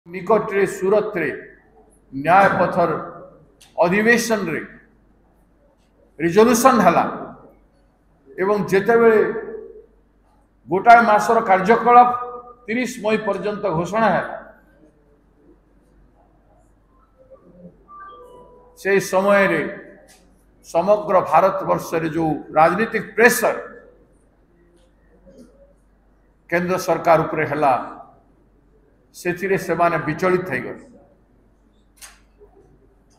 निकटरे सूरत रे न्याय पथर अधिवेशन रे रिजोल्यूशन हला एवं जेतेबेले गोटाए मासर कार्यकलाप 30 मई पर्यंत घोषणा है से समय रे समग्र भारत वर्ष रे जो राजनीतिक प्रेशर केंद्र सरकार उपरे हला से विचलित हो गए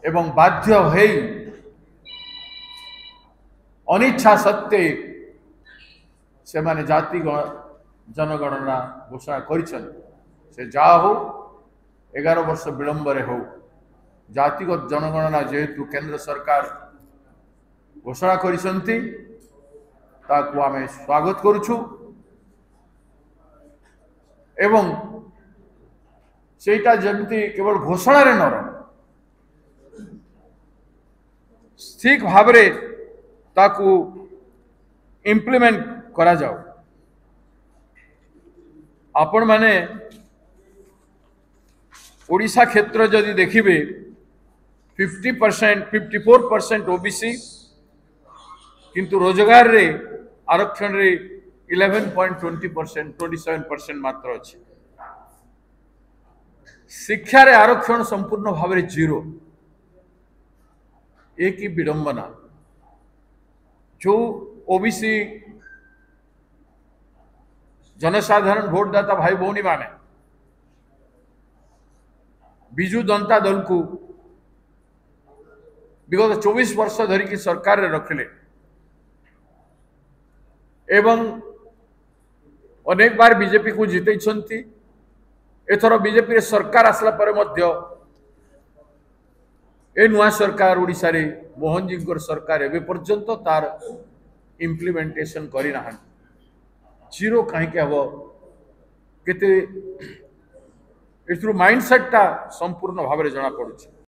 एवं बाध्य है अनिच्छा सत्वे से माने जाति जनगणना घोषणा कर जा हो 11 वर्ष विलंब हो जातिगत जनगणना जेहेतु केंद्र सरकार घोषणा करिसंती ताकू आमे स्वागत करुछु एवं सेटा जमती केवल घोषणा रे नर ठीक भाव रे ताकू इम्प्लीमेंट करा जाओ। आपण माने ओडिशा क्षेत्र जदि देखिबे 50% 54% ओबीसी किंतु रोजगार रे आरक्षण रे 11.20% 27% मात्र अछि। शिक्षा रे आरक्षण संपूर्ण भाव में जीरो। एक ही विडंबना जो ओबीसी जनसाधारण भोटदाता भाई भौनी माने बिजू जनता दल को विगत 24 वर्ष धरिकी सरकार रे रखिले एवं अनेक बार बीजेपी को जितैछंती। एथर बीजेपी रे सरकार आसला पर मध्य ए नुआ सरकार ओडिशा रे मोहन जी सरकार एबे पर्यंत तार इम्प्लीमेंटेशन करी ना जीरो कहीं हबो केते एथरु माइंडसेट ता संपूर्ण भाव रे जना पड़ुछि।